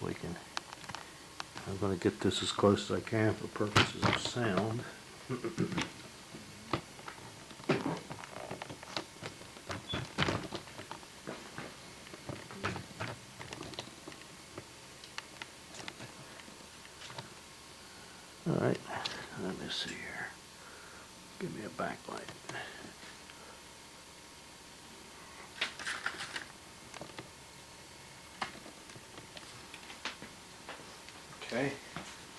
we can, I'm gonna get this as close as I can for purposes of sound. All right, let me see here. Give me a backlight. Okay,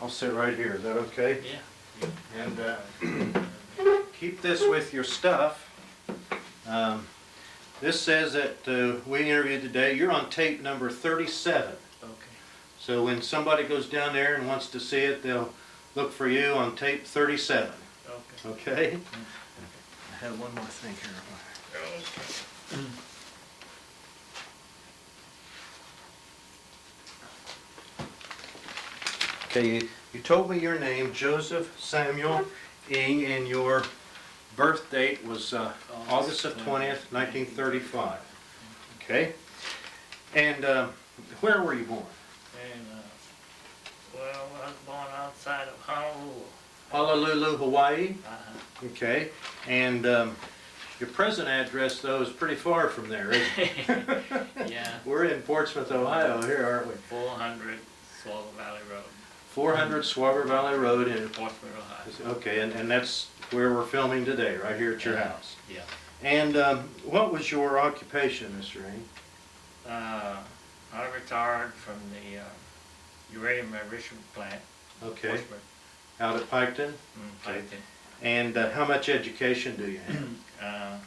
I'll sit right here, is that okay? Yeah. And keep this with your stuff. This says that we interviewed today, you're on tape number 37. Okay. So when somebody goes down there and wants to see it, they'll look for you on tape 37. Okay. Okay? I have one more thing here. Okay, you told me your name, Joseph Samuel Ing, and your birth date was August of 20th, 1935. Okay? And where were you born? And, well, I was born outside of Honolulu. Honolulu, Hawaii? Uh-huh. Okay. And your present address, though, is pretty far from there, isn't it? Yeah. We're in Portsmouth, Ohio here, aren't we? 400 Swallow Valley Road, 400 Swabber Valley Road in... Portsmouth, Ohio. Okay, and that's where we're filming today, right here at your house. Yeah. And what was your occupation, Mr. Ing? I retired from the uranium enrichment plant. Okay. Portsmouth, Out at Piketon? Okay. Piketon. And how much education do you have?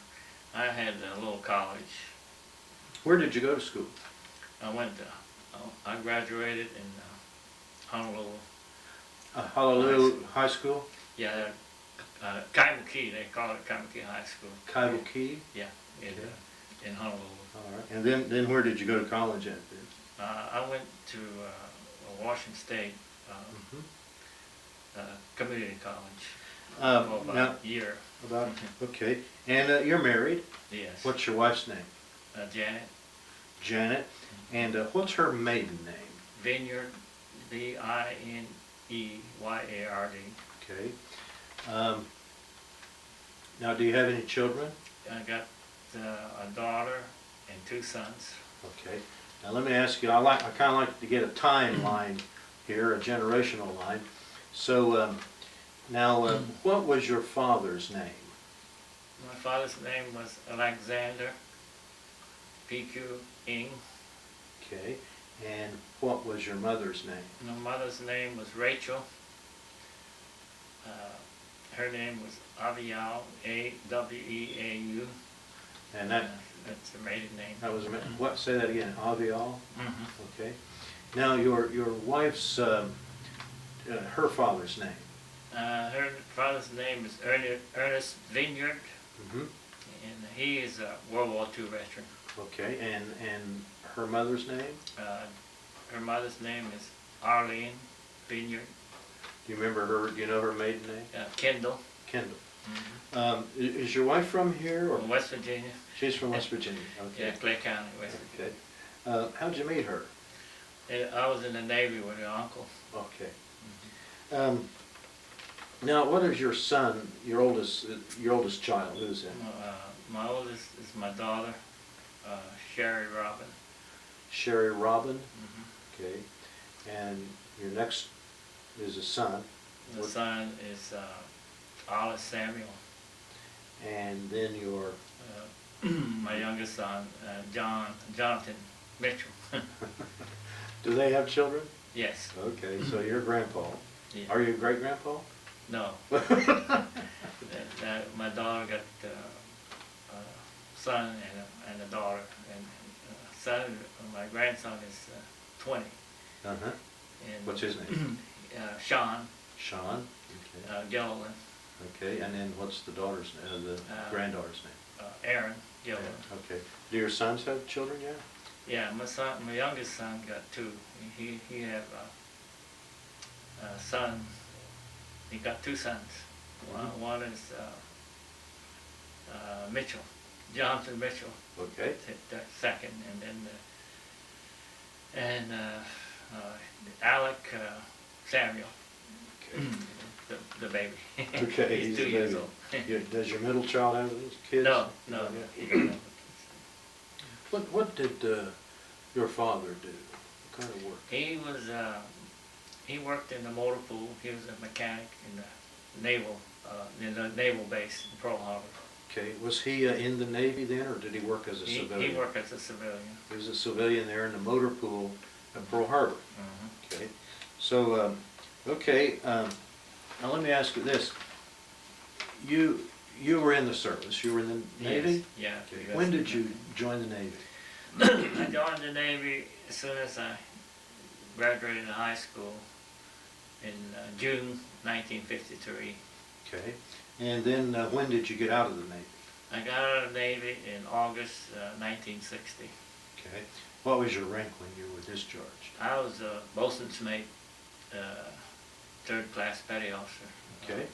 I had a little college. Where did you go to school? I graduated in Honolulu. Honolulu High School? Yeah, Kaimuki, they call it Kaimuki High School. Kaimuki? Yeah, in Honolulu. All right. And then where did you go to college at then? I went to Washington State Community College for about now, a year. Okay. And you're married? Yes. What's your wife's name? Janet. Janet. And what's her maiden name? Vineyard, Vineyeard. Okay. Now, do you have any children? I got a daughter and 2 sons. Okay. Now let me ask you. I kind of like to get a timeline here, a generational line. So now, what was your father's name? My father's name was Alexander P.Q. Ing. Okay. And what was your mother's name? My mother's name was Rachel. Her name was Avial, A-W-E-A-U. And that That's her maiden name. was what? Say that again. Avial. Mm-hmm. Okay. Now your wife's her father's name. Her father's name is Ernest Vineyard, Mm-hmm. and he is a World War II veteran. Okay. And her mother's name? Her mother's name is Arlene Vineyard. Do you remember her? Do you know her maiden name? Kendall. Kendall. Mm-hmm. Is your wife from here or? From West Virginia. She's from West Virginia. Okay. Yeah, Clay County, West Virginia. Okay. How'd you meet her? I was in the Navy with her uncle. Okay. Now, what is your son, your oldest child? Who's in? My oldest is my daughter, Sherry Robin. Sherry Robin. Mm-hmm. Okay. And your next is a son. The son is Alice Samuel. And then your My youngest son, Jonathan Mitchell. do they have children? Yes. Okay, so you're grandpa. Yeah. Are you great grandpa? No. My daughter got a son and a daughter, and son, my grandson is 20. Uh-huh. And What's his name? Sean Sean. Okay. Gilliland. Okay, and then what's the daughter's name, the granddaughter's name? Aaron Gilliland. Okay. Do your sons have children yet? Yeah, my youngest son got 2. He have a son. He got 2 sons. One is Mitchell, Jonathan Mitchell. Okay. That second, and then Alec Samuel, Okay. the baby. Okay, He's the 2 years baby. old. Does your middle child have those kids? No, no, Yeah. he doesn't have What did your father do? What kind of work? he worked in the motor pool. He was a mechanic in the naval base in Pearl Harbor. Okay, was he in the Navy then, or did he work as a civilian? He worked as a civilian. He was a civilian there in the motor pool at Pearl Harbor. Mhm. Okay, so, okay, now let me ask you this. You were in the service, you were in the Navy? Yes, yeah. Okay. US When did you Navy. join the Navy? I joined the Navy as soon as I graduated high school in June 1953. Okay, and then when did you get out of the Navy? I got out of the Navy in August 1960. Okay, what was your rank when you were discharged? I was a bosun's mate, third class petty officer. Okay.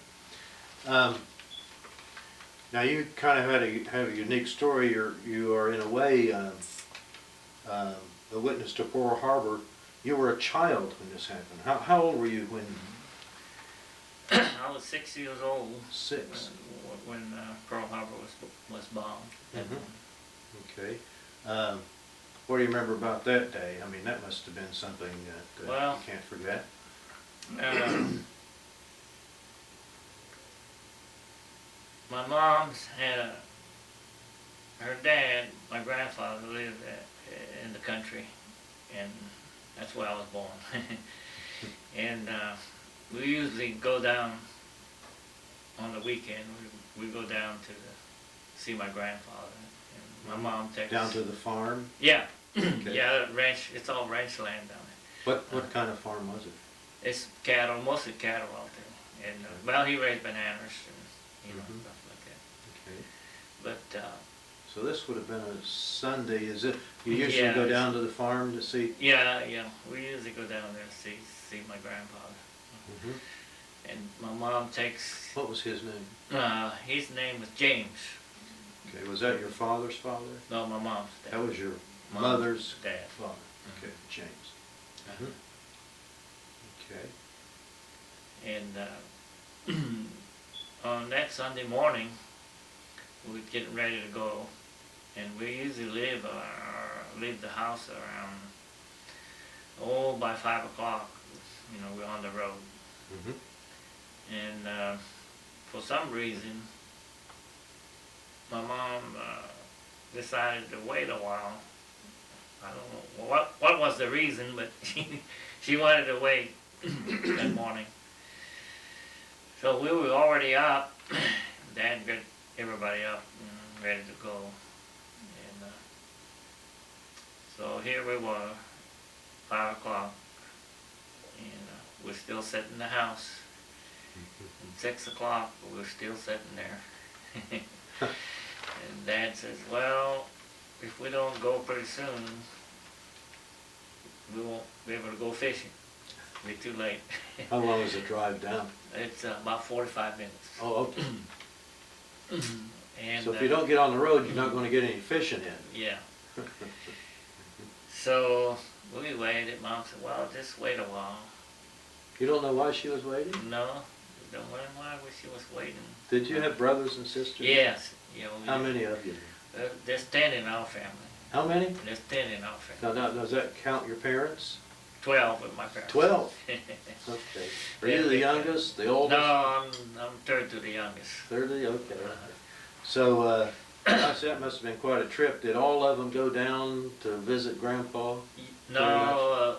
Now you kind of have a unique story. You are in a way a witness to Pearl Harbor. You were a child when this happened. How old were you when? I was 6 years old 6. when Pearl Harbor was bombed. Mhm. Okay. What do you remember about that day? I mean, that must have been something that Well, you can't forget. My mom's her dad, my grandfather, lived in the country, and that's where I was born. And we usually go down on the weekend. We go down to see my grandfather. And my mom takes Down to the farm? Yeah, Okay. yeah, ranch. It's all ranch land down there. What kind of farm was it? It's cattle, mostly cattle out there. And well, he raised bananas and Mhm. stuff like that. Okay. But So this would have been a Sunday, is it? You usually Yeah, go it's- down to the farm to see? yeah, we usually go down there to see my grandfather. Mhm. And my mom takes What was his name? his name was James. Okay, was that your father's father? No, my mom's dad. That was your Mom's mother's dad. father? Okay, James. Uh-huh. Okay. And on that Sunday morning, we were getting ready to go, and we usually leave the house around by 5 o'clock. We're on the road, Mhm. and for some reason, my mom decided to wait a while. I don't know what was the reason, but she wanted to wait that morning. So we were already up. Dad got everybody up and ready to go. And so here we were, 5 o'clock, and we're still sitting in the house. And 6 o'clock, we're still sitting there. And Dad says, well, if we don't go pretty soon, we won't be able to go fishing. It'll be too late. How long was the drive down? It's about 45 minutes. Oh, okay. And So if you don't get on the road, you're not gonna get any fishing in. yeah. So we waited. Mom said, well, just wait a while. You don't know why she was waiting? No, don't wonder why she was waiting. Did you have brothers and sisters? Yes. How many of you? There's 10 in our family. How many? There's 10 in our family. Now, does that count your parents? 12 with my parents. 12? Okay. Are you the youngest, the oldest? No, I'm third to the youngest. 30? Okay. So, gosh, that must have been quite a trip. Did all of them go down to visit Grandpa? No,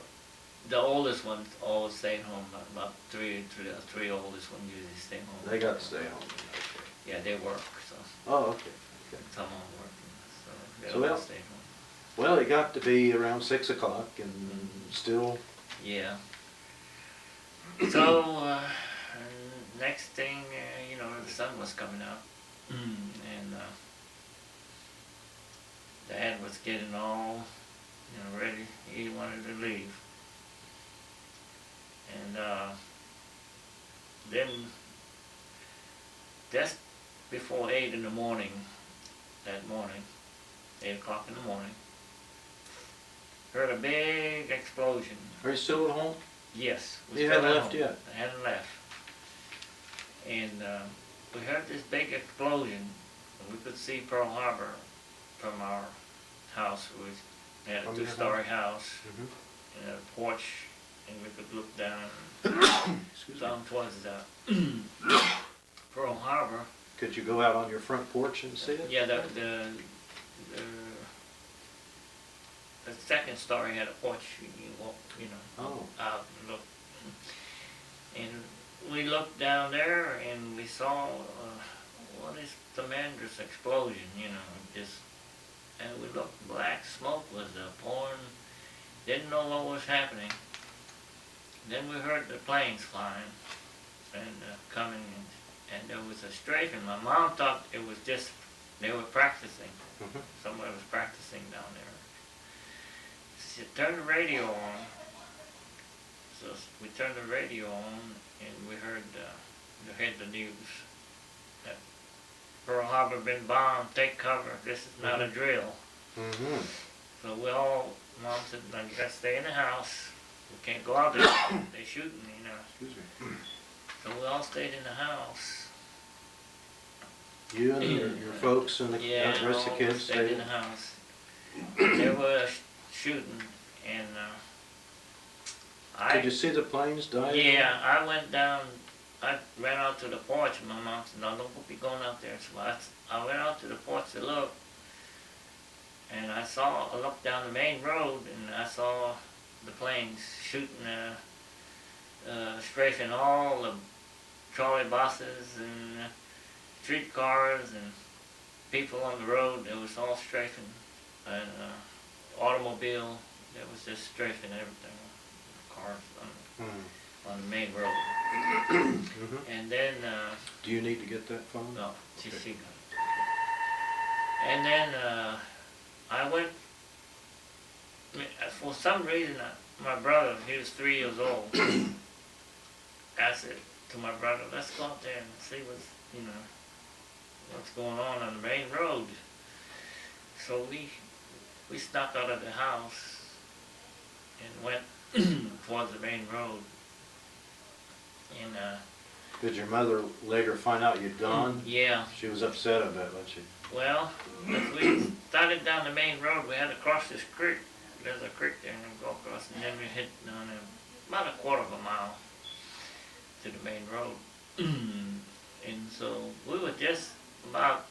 the oldest one always stayed home. About three oldest ones usually stay home. They got to stay home. Okay. Yeah, they work, so Oh, okay. Okay. some of them working, so they So, well- all stay home. Well, it got to be around 6 o'clock and still, Yeah. So next thing, the sun was coming up, and Dad was getting all, ready. He wanted to leave, and then just before 8 in the morning, that morning, 8 o'clock in the morning, heard a big explosion. Are you still at home? Yes. we You still hadn't at left home. yet? I hadn't left. And we heard this big explosion. And we could see Pearl Harbor from our house. We had a From your two-story house Mhm. and a porch, and we could look down Excuse me. down towards Pearl Harbor. Could you go out on your front porch and see it? Yeah, the second story had a porch. You walk, Oh. out and look. And we looked down there and we saw this tremendous explosion, just, and we looked, black smoke was pouring, didn't know what was happening. Then we heard the planes flying and coming, and there was a strafing. My mom thought it was just, they were practicing. Mhm. Somebody was practicing down there. She turned the radio on. So we turned the radio on and we heard the news that Pearl Harbor been bombed, take cover, this is not a drill. Mhm. So Mom said, "Now you gotta stay in the house. We can't go out there, they're shooting, Excuse me. So we all stayed in the house. You and your folks and the Yeah, rest of the all kids stayed in the house. They were shooting and Did you see the planes die? Yeah, I went down, I ran out to the porch, and my mom said, "No, don't be going out there." So I went out to the porch to look, and I looked down the main road, and I saw the planes shooting, strafing all the trolley buses and streetcars and people on the road. It was all strafing, and automobile, it was just strafing everything. Cars on the main road. Mhm. And then, Do you need to get that phone? no, she Okay. got it. And then I went, for some reason, my brother, he was 3 years old. I said to my brother, "Let's go out there and see what's going on the main road." So we snuck out of the house and went towards the main road. And Did your mother later find out you'd gone? yeah, She was upset, I bet, wasn't she? well, as we started down the main road, we had to cross this creek. There's a creek there, and we go across, and then we hit down there about a quarter of a mile to the main road. And so we were just about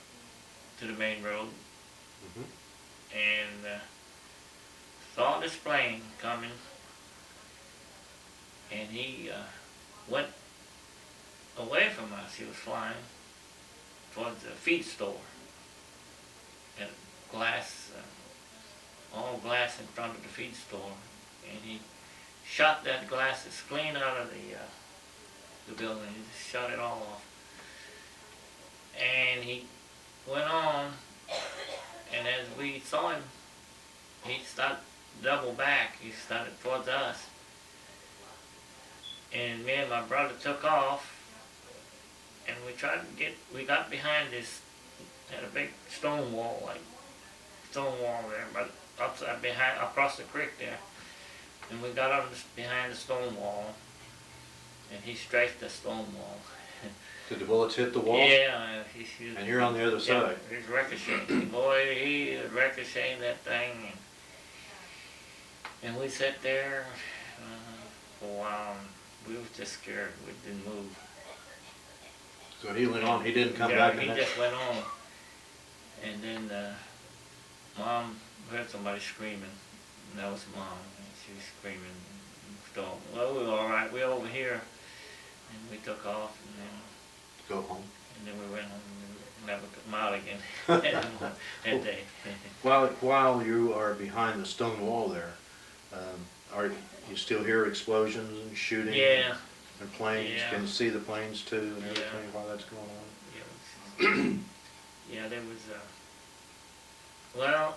to the main road, Mhm. and saw this plane coming, and he went away from us. He was flying towards the feed store, and glass, all glass in front of the feed store, and he shot that glasses clean out of the building. He just shot it all off, and he went on, and as we saw him, he started double back. He started towards us, and me and my brother took off, and we got behind this, had a big stone wall there, but upside behind, across the creek there, and we got up behind the stone wall, and he strafed the stone wall. Did the bullets hit the wall? Yeah, And you're on the other yeah, side. he's ricocheting. Boy, he is ricocheting that thing, and we sat there for a while. We was just scared. We didn't move. So he went on, he didn't come Yeah, back. he the next- just went on. And then Mom heard somebody screaming. And that was Mom. And she was screaming. So, well, we were all right. We were over here. And we took off. Go home. And then we went home and never come out again that day. While you are behind the stone wall there, are you still hear explosions and shooting? Yeah. And planes? Yeah. Can you see the planes too and Yeah. everything while that's going on? Yeah, there was well,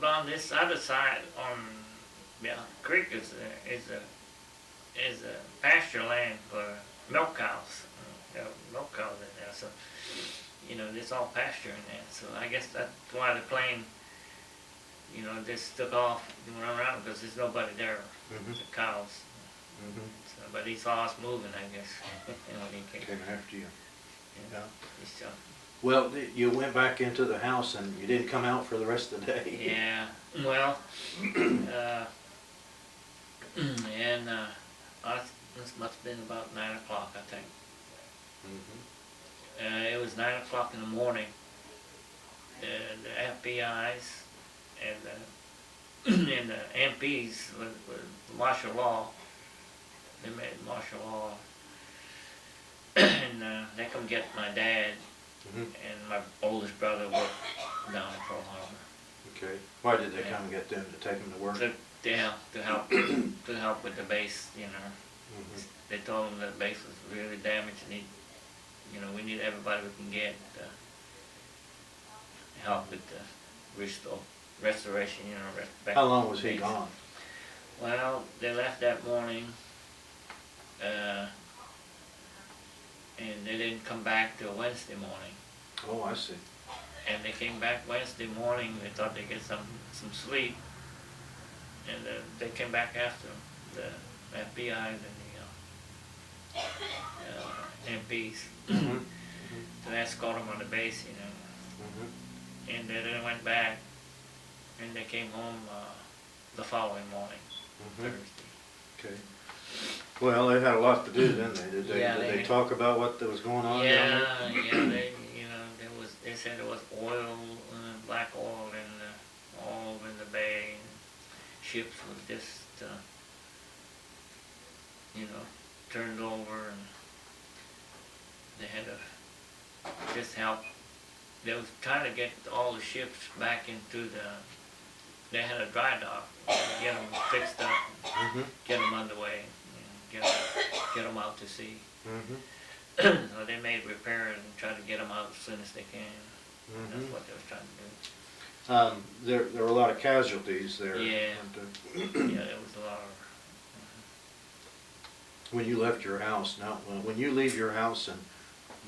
on this other side, the creek is a pasture land for milk cows. There are milk cows in there, so it's all pasture in there. So I guess that's why the plane, you know, just took off and went around because there's nobody there, Mhm. the cows. Mhm. So, but he saw us moving, I guess, and when he came. Came after you. Yeah. So, Well, you went back into the house and you didn't come out for the rest of the day. yeah, well, and this must have been about 9 o'clock, I think. Mhm. It was 9 o'clock in the morning. The FBI's and and the MPs with martial law. They made martial law, and they come get my dad Mhm. and my oldest brother worked down in Pearl Harbor. Okay. Why did they come and get them, to take them to work? To help with the base, you know. Mhm. They told them the base was really damaged and we need everybody we can get to help with the restoration, back How to long the was he base. gone? Well, they left that morning, and they didn't come back till Wednesday morning. Oh, I see. And they came back Wednesday morning, they thought they'd get some sleep, and they came back after the FBI's and the MPs Mhm. to escort them on the base, Mhm. and then they went back, and they came home the following morning, Mhm. Thursday. Okay. Well, they had a lot to do, didn't they? Yeah, Did they they- talk about what was going on down there? Yeah, they said there was oil, black oil all over in the bay, and ships were just, turned over, and they had to just help. They was trying to get all the ships back into they had a dry dock, get them fixed up, Mhm. get them underway, get them out to sea. Mhm. So they made repairs and tried to get them out as soon as they can. That's Mhm. what they was trying to do. There were a lot of casualties there. Yeah. weren't Yeah, there was a lot of. When you left your house, now, when you leave your house and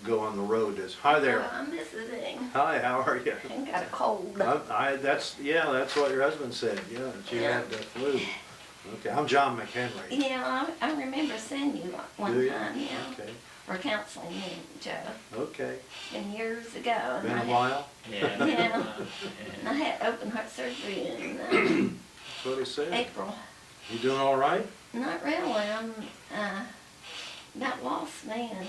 go on the road, hi there. I'm visiting. Hi, how are you? I got a cold. That's what your husband said, yeah, that you had the flu. Okay, I'm John McHenry. Yeah, I remember seeing you one Do you? time, yeah, Okay, for counseling me, Joe. okay. And years ago. And Been I a had- while? Yeah. Yeah. And I had open heart surgery in That's what he said. April. You doing all right? Not really. I'm about lost me and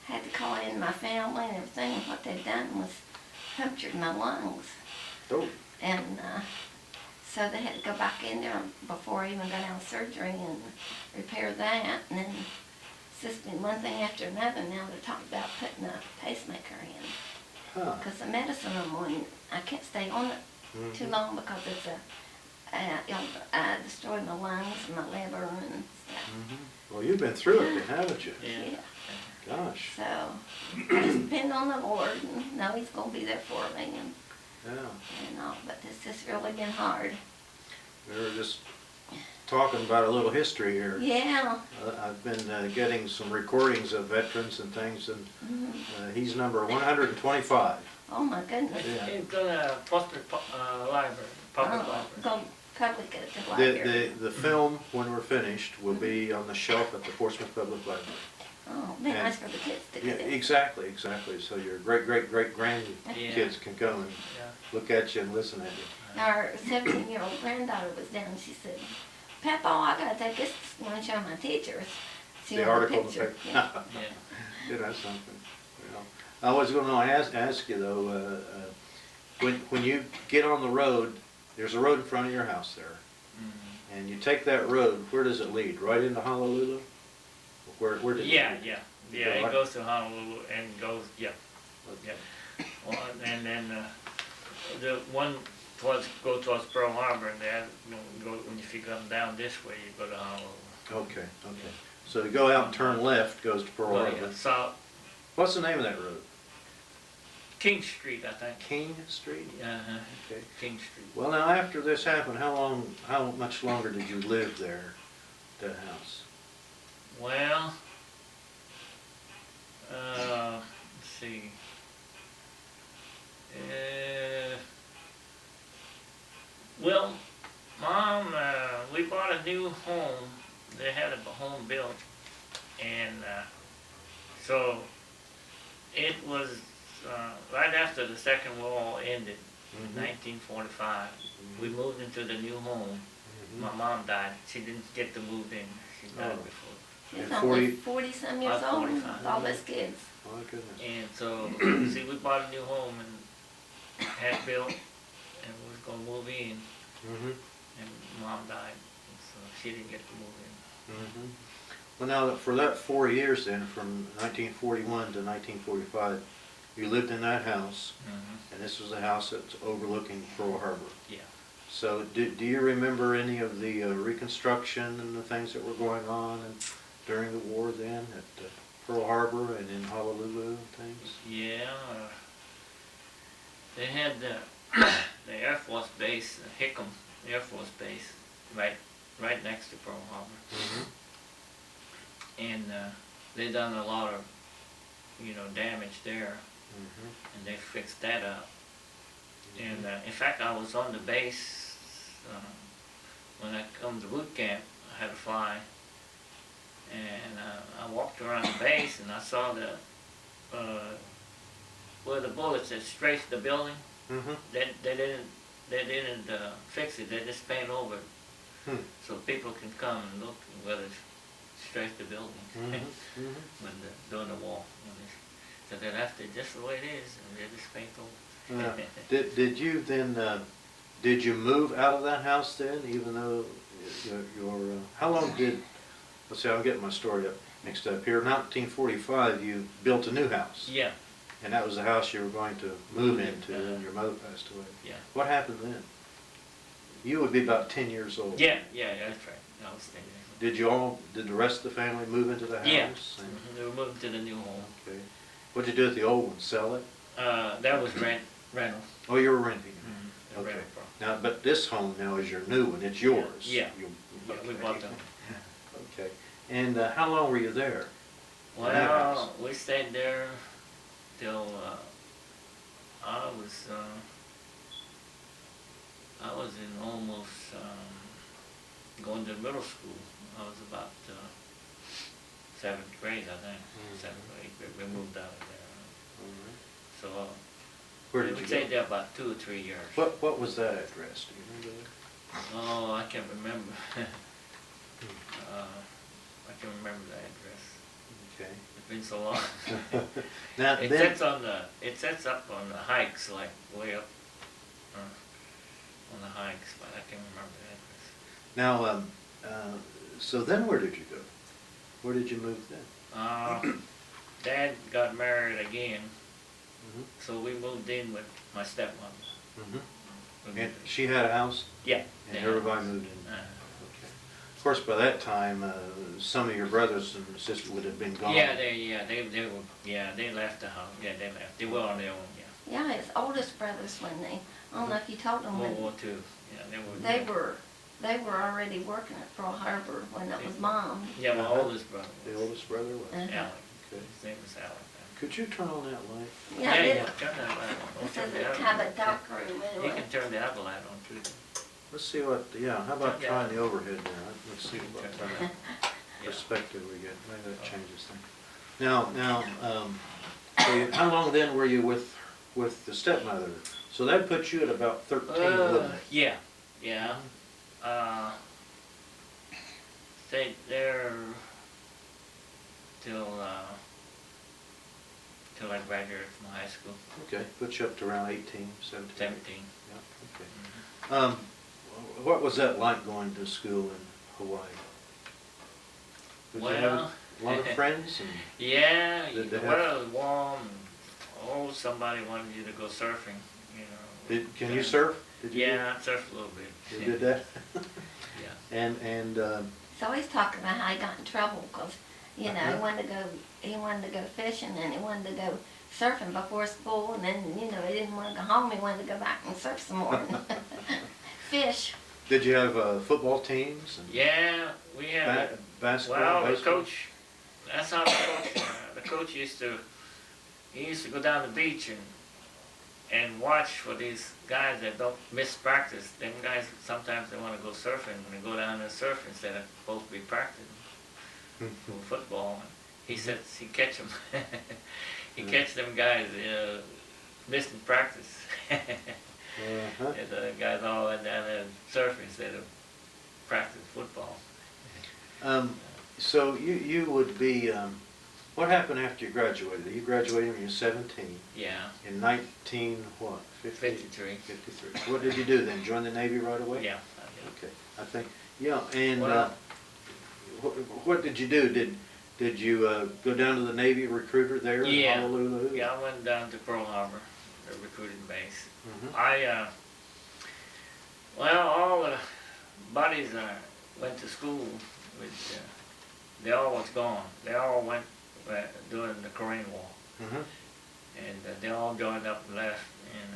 had to call in my family and everything. And what they'd done was punctured my lungs. Oh, And so they had to go back in there before I even got out of surgery and repair that. And then it's just been one thing after another. Now they're talking about putting a pacemaker in. huh. Because the medicine I'm on, I can't stay on it too Mhm. long because it'll destroy my lungs and my liver and stuff. Mhm. Well, you've been through it, haven't you? Yeah. Gosh, So I just depend on the Lord and know He's going to be there for me yeah. all. But it's just really been hard. We were just talking about a little history here. Yeah. I've been getting some recordings of veterans and things, and Mhm. he's number 125. Oh my goodness. Yeah. It's on a Portsmouth library, public Oh, library. go public at the The, library. the film, when we're finished, will be on the shelf at the Portsmouth Public Library. Oh, be nice for the kids to Yeah, get it. exactly. So your great-great-great-grandkids can come and Yeah. look at you and listen at you. Our 17-year-old granddaughter was down and she said, Papa, I gotta take this one to show my teachers. She The wanted a article in the picture. paper. Yeah. Yeah. Yeah, that's something. Well, I was going to ask you though, when you get on the road, there's a road in front of your house there, Mhm. and you take that road. Where does it lead? Right into Honolulu? Where does Yeah, it lead? yeah, Go it right- goes to Honolulu and goes, yeah. Well, and then the one go towards Pearl Harbor, and then if you come down this way, you go to Honolulu. Okay. So to go out and turn left goes to Pearl Oh, Harbor. yeah, South What's the name of that road? King Street, I think. King Street? Uh-huh. Okay. King Street. Well, now after this happened, how much longer did you live there, that house? Well, let's see. a new home. They had a home built, and so it was right after the Second World War ended in 1945. We moved into the new home. My mom died. She didn't get to move in. She died Oh. before. She's And only 40-some years About old 45. with all those kids. Oh, my goodness. And so, see, we bought a new home and had built, and we was gonna move in, Mm-hmm. and Mom died, so she didn't get to move in. Mm-hmm. Well, now, for that 4 years then, from 1941 to 1945, you lived in that house, and this was the house that's overlooking Pearl Harbor. Yeah. So do you remember any of the reconstruction and the things that were going on during the war then at Pearl Harbor and in Honolulu and things? Yeah, they had the Air Force Base, Hickam Air Force Base, right next to Pearl Harbor. Mm-hmm. And they done a lot of, damage there, Mm-hmm. and they fixed that up. And in fact, I was on the base when I come to boot camp. I had to fly, and I walked around the base, and I saw where the bullets had strafed the building. Mm-hmm. They didn't fix it. They just paint over it, Hmm. so people can come and look whether it strafed the building. Mm-hmm. Mm-hmm. During the war, so they left it just the way it is, and they just paint over. Did you then, did you move out of that house then, even though how long did, let's see, I'm getting my story up mixed up here. 1945, you built a new house. Yeah, And that was the house you were going to move into, and your mother passed away. yeah. What happened then? You would be about 10 years old. Yeah, that's right. I was thinking. Did the rest of the family move into the house? Yeah. And- They were moving to the new home. Okay. What'd you do with the old one? Sell it? That was rental. Oh, you were renting it. The Okay. rental property. Now, but this home now is your new one. It's yours. Yeah. You- Yeah, we okay. bought them. Okay. And how long were you there? In that house? Well, we stayed there till I was in almost going to middle school. I was about 7th grade, I think. 7th grade. We moved out of there. All right. So Where we did you stayed go? there about 2 or 3 years. What was that address? Do you remember that? Oh, I can't remember. I can remember the address. Okay. It's been so long. Now It then, sets up on the hikes, like way up on the hikes, but I can't remember the address. now, so then where did you go? Where did you move then? Dad got married again, Mhm. so we moved in with my stepmother. Mhm. We And moved she had a house, in. Yeah. and they everybody had- moved in. uh, Okay. Of course, by that time, some of your brothers and sisters would have been gone. they left the house. Yeah, they left. They were on their own. Yeah. Yeah, his oldest brothers, when I don't know if you told them World when War II. Yeah, they were already working at Pearl Harbor when it was Mom. Yeah, my Uh-huh. oldest brother. The oldest brother was. Uh-huh. Alec. Okay. His name was Alec. Could you turn on that light? Yeah, Turn that light on. it Don't says turn the it other have one. a dark room You anyway. can turn the other light on too. Let's see what, how about Yeah. trying the overhead there? Let's see what Yeah. perspective we get. Maybe that changes things. Now, so how long then were you with the stepmother? So that puts you at about 13, wouldn't it? Yeah. Stayed there till I graduated from high school, Okay, puts you up to around 18, 17. 17. Yeah, okay. What was that like going to school in Hawaii? Did you have Well, a lot of friends? And yeah, Did they the have- weather was warm. Oh, somebody wanted you to go surfing, you know. can you surf? Did you Yeah, I surfed a little bit. You did that? Yeah. And So he's talking about how he got in trouble because, he wanted to go fishing and he wanted to go surfing before school, and then, he didn't want to go home. He wanted to go back and surf some more and fish. did you have football teams? And Yeah, we had. basketball, Well, the baseball? coach. That's how the coach used to. He used to go down the beach and and watch for these guys that don't miss practice. Them guys, sometimes they want to go surfing, and they go down and surf instead of supposed to be practicing for football. He says he catch them. He catch them guys missing practice. Uh-huh. And the guys all went down there and surf instead of practice football. So you would be, what happened after you graduated? You graduated when you were 17 Yeah, in 19 what? 53. 53. What did you do then? Join the Navy right away? Yeah, I did. Okay, I think, yeah, and Well- what did you do? Did you go down to the Navy recruiter there in Yeah. Honolulu? Yeah, I went down to Pearl Harbor, the recruiting base. Mhm. Well, all the buddies I went to school with, they all was gone. They all went during the Korean War. Mhm. And they all joined up and left, and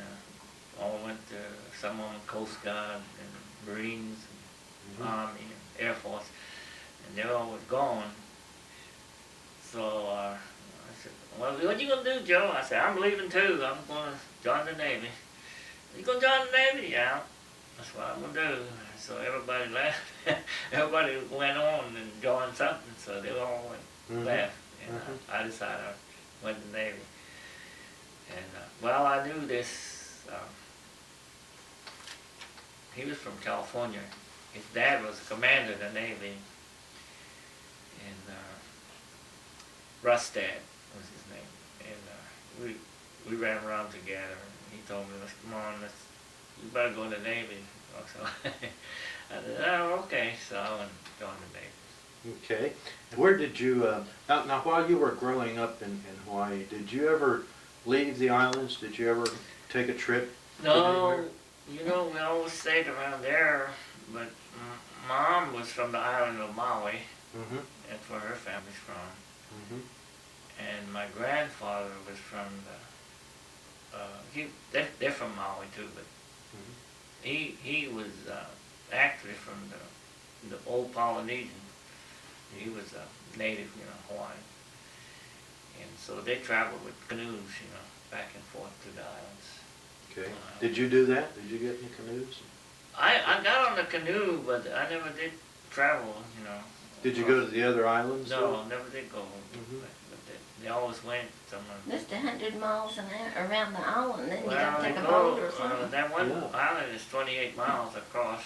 all went to some on Coast Guard and Marines, and Army, and Air Force, and they all was gone. So I said, well, what you gonna do, Joe? I said, I'm leaving too. I'm gonna join the Navy. You gonna join the Navy? Yeah, that's what I'm gonna do. So everybody left. Everybody went on and joined something, so they all went left. And I decided I went to the Navy. And well, I knew this. He was from California. His dad was a commander in the Navy. And Rustad was his name. And we ran around together. And he told me, come on, you better go in the Navy. So I said, oh, okay. So I went and joined the Navy. Okay. And where did you, now while you were growing up in Hawaii, did you ever leave the islands? Did you ever take a trip? No, anywhere? you know, we always stayed around there, but Mom was from the island of Maui. Mm-hmm. That's where her family's from. Mm-hmm. And my grandfather was from they're from Maui too, but he was actually from the old Polynesian. He was a native, Hawaiian. And so they traveled with canoes, back and forth to the islands. Okay. Did you do that? Did you get in the canoes? I got on the canoe, but I never did travel, Did you go to the other islands? No, never did go. Mhm. But they always went somewhere. Just 100 miles an hour around the island, then you Well, gotta they take a go, boat or something. that one Yeah. island is 28 miles across,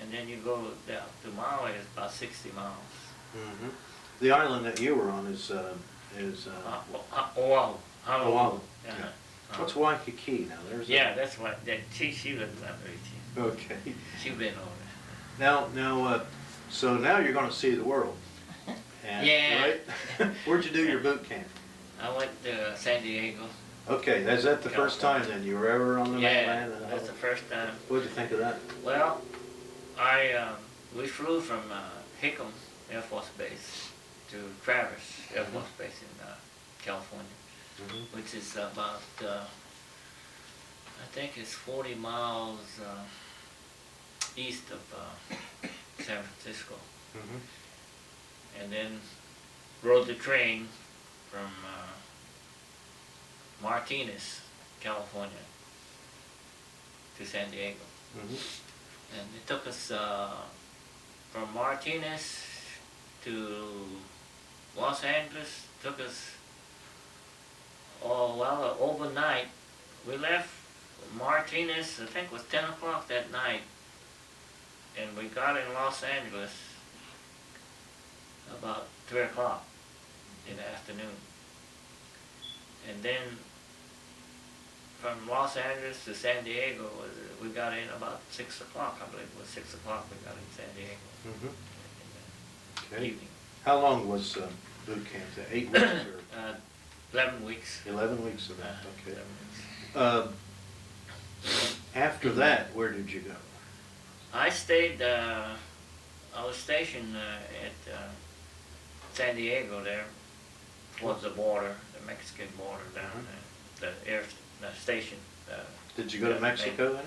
and then you go down to Maui, it's about 60 miles. Mm-hmm. The island that you were on is Oahu. Oahu. Yeah. Yeah. What's Waikiki now? There's Yeah, that's what, she lives down there. Okay. She been over there. Now, so now you're going to see the world. And, Yeah. Right? Where'd you do your boot camp? I went to San Diego. Okay, is that the first time then you were ever on the Yeah, mainland? that's the first time. What'd you think of that? Well, we flew from Hickam Air Force Base to Travis Air Force Base in California, Mm-hmm. which is about, I think it's 40 miles east of San Francisco. Mm-hmm. And then rode the train from Martinez, California, to San Diego. Mm-hmm. And it took us from Martinez to Los Angeles. Took us, overnight. We left Martinez, I think it was 10 o'clock that night. And we got in Los Angeles about 3 o'clock in the afternoon. And then from Los Angeles to San Diego, we got in about 6 o'clock, I believe it was 6 o'clock we got in San Diego Mm-hmm. in the Okay. evening. How long was boot camp? 8 weeks or 11 weeks. 11 weeks of that? Okay. 11 weeks. After that, where did you go? I stayed, I was stationed at San Diego there, towards the border, the Mexican border down there, the station. Did you go to Mexico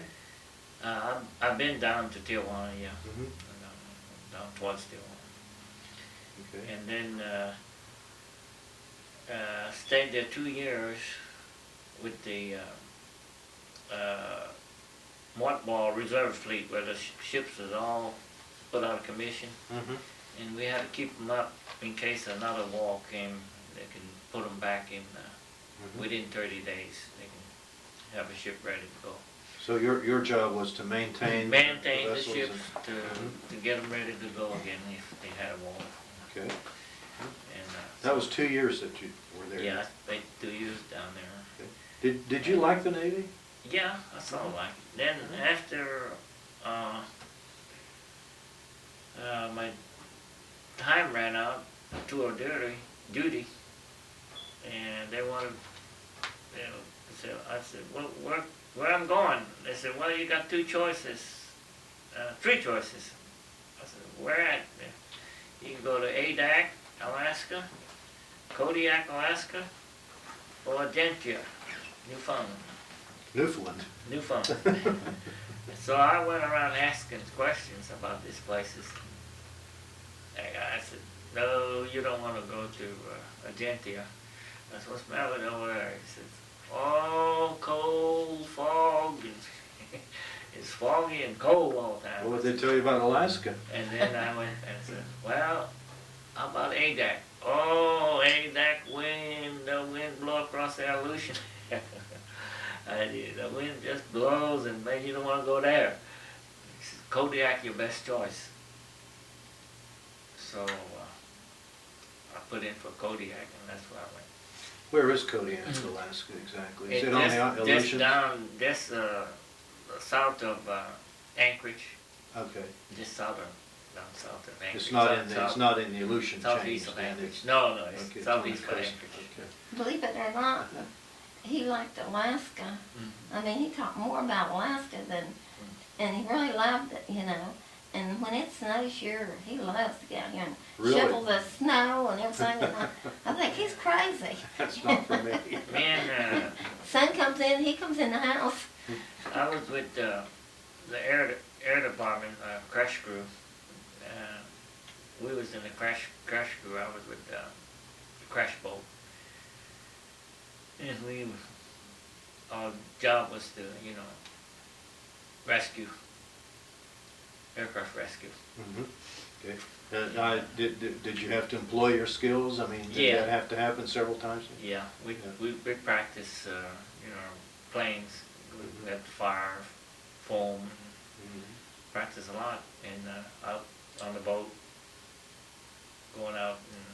then? I've been down to Tijuana, yeah, Mm-hmm. down towards Tijuana. Okay. And then stayed there 2 years with the mothball reserve fleet where the ships was all put out of commission. Mm-hmm. And we had to keep them up in case another war came. They can put them back in within 30 days. They can have a ship ready to go. So your job was to maintain The vessels ships and- to get them ready to go again if they had a war. Okay. And That was 2 years that you were there. yeah, I spent 2 years down there. Did you like the Navy? Yeah, I saw like it. Then after my time ran out, tour duty, and they wanted, you know, I said, well, where I'm going? They said, well, you got 2 choices, 3 choices. I said, where at? You can go to Adak, Alaska, Kodiak, Alaska, or Argentia, Newfoundland. Newfoundland. So I went around asking questions about these places. And I said, no, you don't want to go to Argentia. I said, what's the matter with over there? He says, oh, cold, fog. It's foggy and cold all the time. What did they tell you about Alaska? And then I went and said, well, how about Adak? Oh, Adak wind, the wind blow across the Aleutian. The wind just blows and man, you don't want to go there. He said, Kodiak, your best choice. So I put in for Kodiak and that's where I went. Where is Kodiak, Alaska exactly? Is it on just, the just Aleutian? down, just south of Anchorage, Okay. just down south of Anchorage. It's not in the Aleutian chain. Southeast of then, Anchorage. it's- No, it's okay, it's southeast on of the Anchorage. coast. Okay. Believe it or not, he liked Alaska. I mean, he talked more about Alaska than, and he really loved it, you know. And when it snows here, he loves to get out here and Really? shovel the snow and everything. And I think he's crazy. That's not for me. Man, Son comes in, he comes in the house. I was with the air department crash crew. We was in the crash crew. I was with the crash boat, and our job was to rescue, aircraft rescue. Mhm. Okay. Did you have to employ your skills? I mean, did Yeah. that have to happen several times? Yeah, we practice planes. We had fire, foam. Mhm. Practice a lot and out on the boat, going out and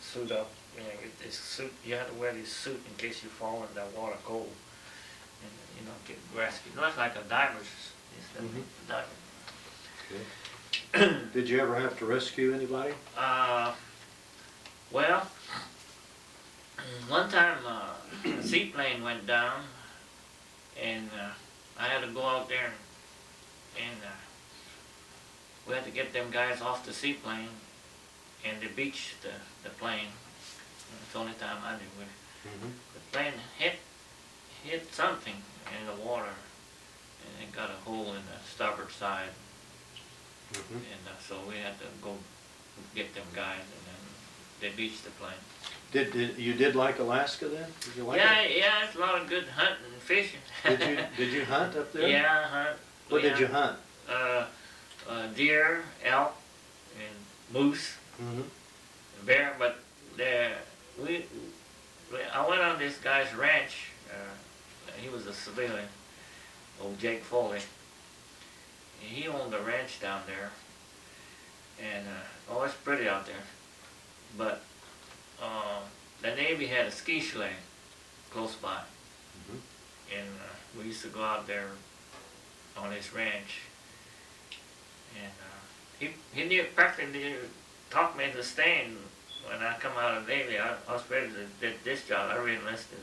suit up. Get this suit. You have to wear this suit in case you fall in that water cold, and get rescued. Not like a diver's. It's a diver. Okay. Did you ever have to rescue anybody? Well, one time a seaplane went down, and I had to go out there and we had to get them guys off the seaplane and they beached the plane. It's the only time I did with it. Mhm. The plane hit something in the water and it got a hole in the starboard side. Mhm. And so we had to go get them guys and then they beached the plane. Did you like Alaska then? Did you like it? Yeah, it's a lot of good hunting and fishing. Did you hunt up there? Yeah, hunt. What did you hunt? Deer, elk, and moose, Mhm. bear. But I went on this guy's ranch. He was a civilian, old Jake Foley. And he owned a ranch down there, and it's pretty out there. But the Navy had a ski chalet close by, Mhm. and we used to go out there on his ranch. And he practically talked me into staying when I come out of the Navy. I was ready to get this job. I re-enlisted.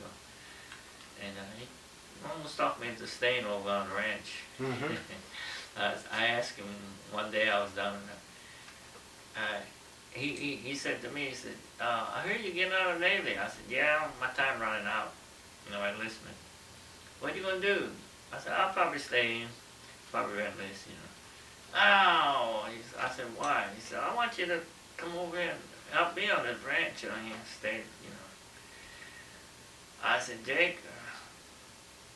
And he almost talked me into staying over on the ranch. Mhm. I asked him one day, I was down there. He said to me, he said, I heard you getting out of the Navy. I said, yeah, my time running out, enlistment. What you gonna do? I said, I'll probably stay in, probably enlist, Oh, I said, why? He said, I want you to come over here and help me on this ranch and stay, I said, Jake,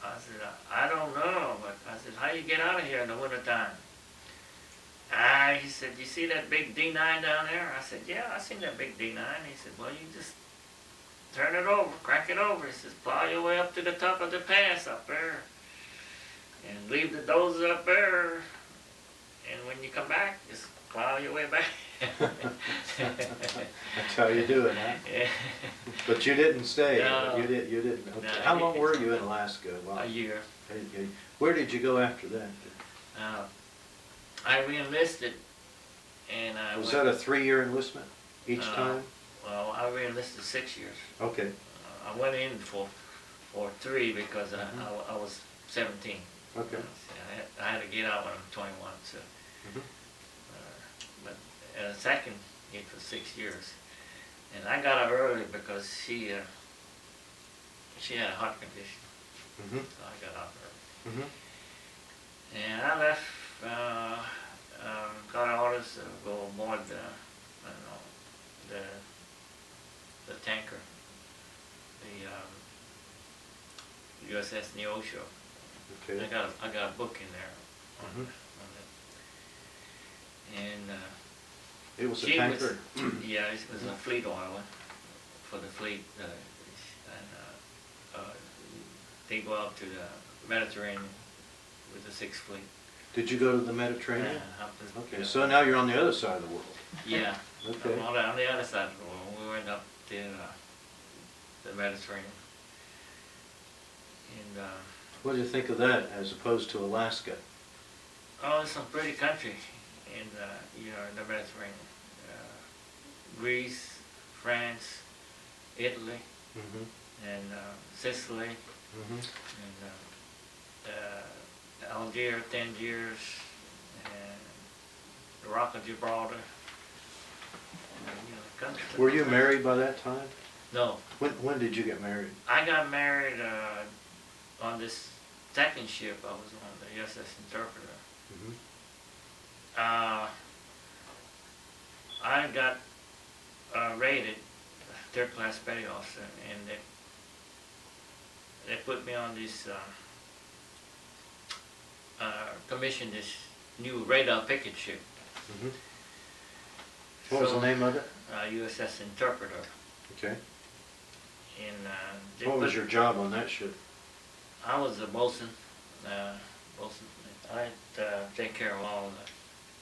I said, I don't know, but I said, how you get out of here in the wintertime? He said, you see that big D9 down there? I said, yeah, I seen that big D9. He said, well, you just turn it over, crank it over. He says, plow your way up to the top of the pass up there. And leave the dozer up there. And when you come back, just plow your way back. That's how you do it, huh? Yeah. But you didn't stay. No. You didn't. Okay. No, How long were you in Alaska? Wow. A year. Where did you go after that? I re-enlisted, and I Was went, that a 3-year enlistment each time? well, I re-enlisted 6 years. Okay. I went in for 3 because I was 17. Okay. I had to get out when I'm 21. So, Mhm. but second, it was 6 years, and I got her early because she had a heart condition, Mhm. so I got out early. Mhm. And I left, got orders to go aboard the tanker, the USS Neosho. Okay. I got a book in there on, Mhm. on it. And It was a she was, tanker. yeah, it was a fleet oiler for the fleet, and they go out to the Mediterranean with the Sixth Fleet. Did you go to the Mediterranean? Up to- Okay, yeah. so now you're on the other side of the world. Yeah. Okay. On the other side of the world, we went up to the Mediterranean. And What do you think of that as opposed to Alaska? oh, it's some pretty country in in the Mediterranean. Greece, France, Italy, Mhm. and Sicily, Mhm. and Algiers, Tangiers, and the Rock of Gibraltar. Country. Were you married by that time? No, When did you get married? I got married on this second ship I was on, the USS Interpreter. Mhm. I got rated third class petty officer, and they put me on this commissioned this new radar picket ship. Mhm. What was the name of it? USS Interpreter. Okay. And they What was put- your job on that ship? I was a bosun. Bosun. I had to take care of all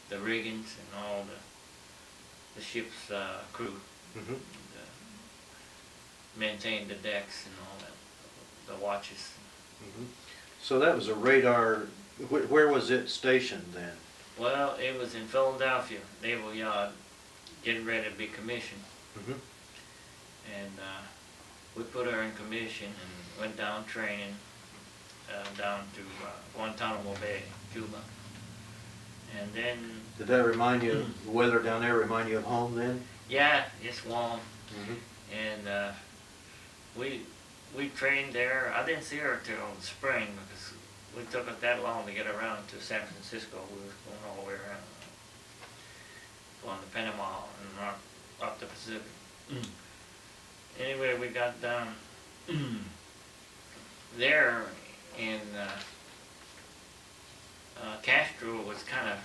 the riggings and all the ship's crew. Mhm. Maintain the decks and all that, the watches. Mhm. So that was a radar. Where was it stationed then? Well, it was in Philadelphia Naval Yard, getting ready to be commissioned, Mhm. and we put her in commission and went down training down to Guantanamo Bay, Cuba, and then Did that remind you, the weather down there remind you of home then? yeah, it's warm, Mhm. and we trained there. I didn't see her till spring because we took us that long to get around to San Francisco. We were going all the way around, going to Panama and up the Pacific. Anyway, we got down there, and Castro was kind of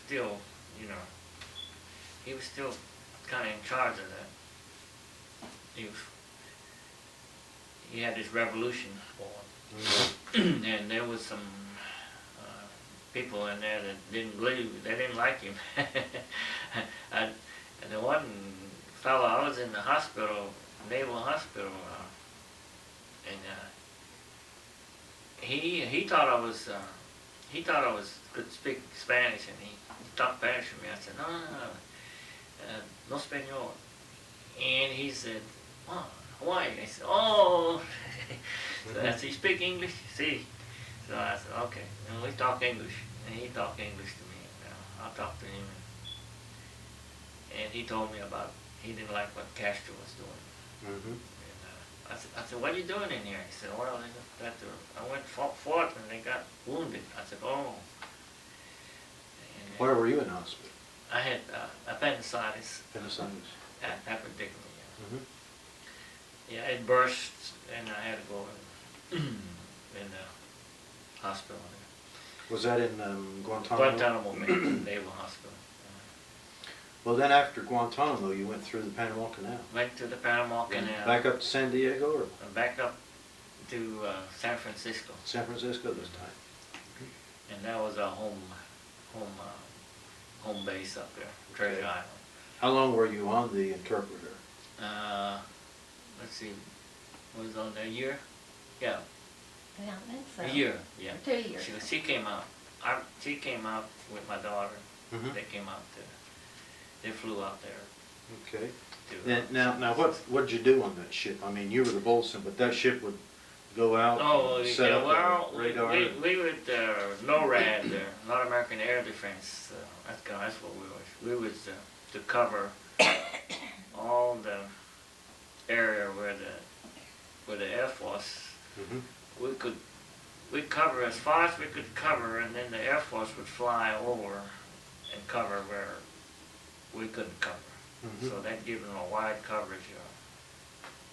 still, he was still kind of in charge of that. He had this revolution going, Mhm. and there was some people in there that didn't believe, they didn't like him. And the one fellow, I was in the hospital, Naval Hospital, and he thought I was could speak Spanish, and he talked Spanish to me. I said, no Espanol. And he said, oh, Hawaii. I said, oh. So I said, you speak English? See. So I said, okay. And we talk English, and he talked English to me. I talked to him, and he told me about, he didn't like what Castro was doing. Mhm. And I said, what are you doing in here? He said, well, I went fought and they got wounded. I said, oh. And Where were you in hospital? I had appendicitis, Appendicitis. appendectomy. Mhm. Yeah, it burst, and I had to go and hospital there. Was that in Guantanamo? Guantanamo Bay, Naval Hospital. Well, then after Guantanamo, you went through the Panama Canal. Went to the Panama Canal. Back up to San Diego or and back up to San Francisco, San Francisco this time? and that was our home base up there, Treasure Okay. Island. How long were you on the interpreter? Let's see, was on a year? Yeah, Yeah, I think so. a year, yeah. 2 years. She came out, she came out with my daughter, Mhm. they came out there, they flew out there Okay. to. Now, what'd you do on that ship? I mean, you were the bosun, but that ship would go out Oh, and set yeah, up well, a radar? we would, NORAD, North American Air Defense, that's what we was. We was to cover all the area where the Air Force, Mhm. we'd cover as far as we could cover, and then the Air Force would fly over and cover where we couldn't cover. Mhm. So that gave them a wide coverage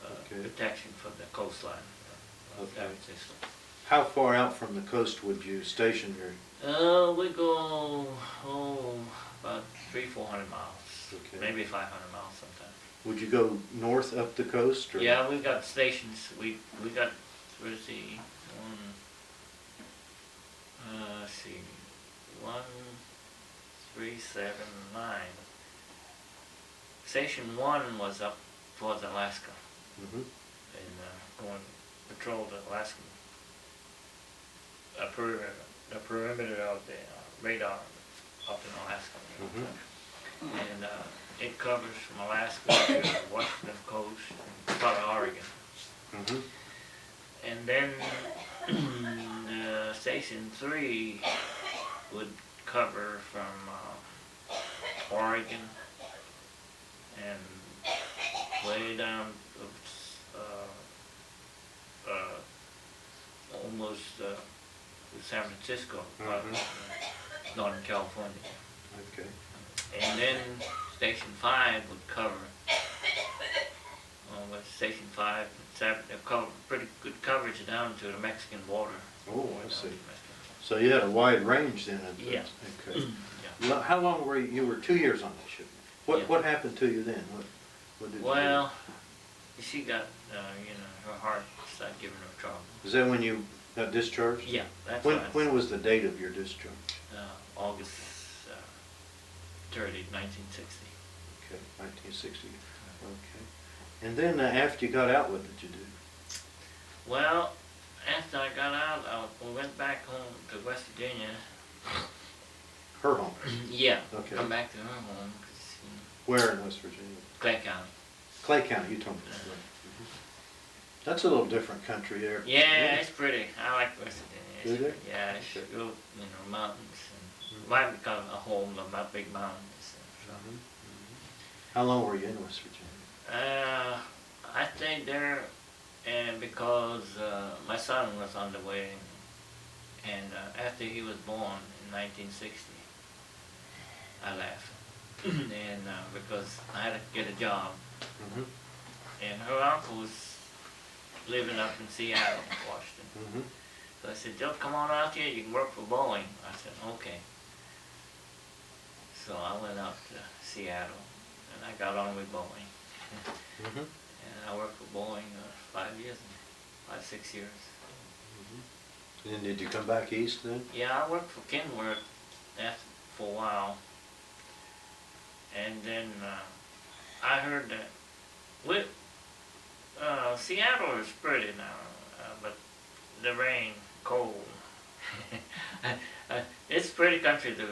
Okay. protection for the coastline of San Okay. Francisco. How far out from the coast would you station your? We go, about 300-400 miles, Okay. maybe 500 miles sometimes. Would you go north up the coast? Or? Yeah, we got stations, we got, where's the, let's see, 1379. Station 1 was up towards Alaska, Mhm. and going patrol the Alaskan the perimeter of the radar up in Alaska. Mhm. And it covers from Alaska to the western coast and part of Oregon. Mhm. And then Station 3 would cover from Oregon and way down almost San Francisco, Mhm. Northern California. Okay. And then Station 5 would cover, with Station 5 and 7, they cover pretty good coverage down to the Mexican border. Oh, I Down to see. the Mexican So you had a wide range then. Of Yeah. Okay. border. Yeah. How long were you? You were 2 years on that ship. What Yeah. What happened to you then? What did you do? Well, she got, her heart started giving her trouble. Is that when you got discharged? Yeah, that's When right. When was the date of your discharge? August 30, 1960. Okay, 1960. Okay. And then after you got out, what did you do? Well, after I got out, we went back home to West Virginia. Her home. Yeah, Okay. come back to her home, 'cause, Where in West Virginia? Clay County. Clay County. You told me that. Right. Mhm. That's a little different country there. Yeah, it's pretty. I like West Virginia. It's Do they? pretty- Yeah, it's Okay. real, mountains. And Mhm. might become a home of my big mountains. Mhm. How long were you in West Virginia? I stayed there, and because my son was on the way, and after he was born in 1960, I left, and because I had to get a job, Mhm. and her uncle was living up in Seattle, Washington. Mhm. So I said, "Joe, come on out here, you can work for Boeing." I said, "Okay." So I went out to Seattle, and I got on with Boeing. Mhm. And I worked for Boeing 6 years. And then did you come back east then? Yeah, I worked for Kenworth for a while. And then I heard that Seattle is pretty now, but the rain, cold. It's a pretty country to,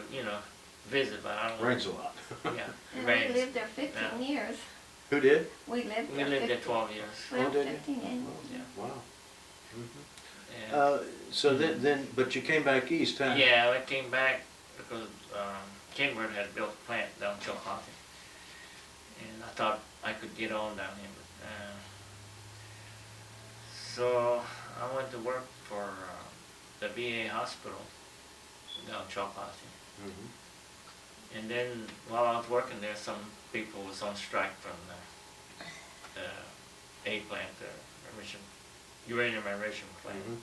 visit, but I don't. Rains a lot. Yeah, And rains. we lived there 15 years. Who did? We lived We there lived there 15 12 years. Well, Oh, did you? 15 years. Yeah. Wow. And, So but you came back east, huh? yeah, I came back because Kenworth had built a plant down in Chillicothe. And I thought I could get on down here. But, so I went to work for the VA hospital down in Chillicothe. Mhm. And then while I was working there, some people was on strike from the A plant, the uranium enrichment plant. Mhm.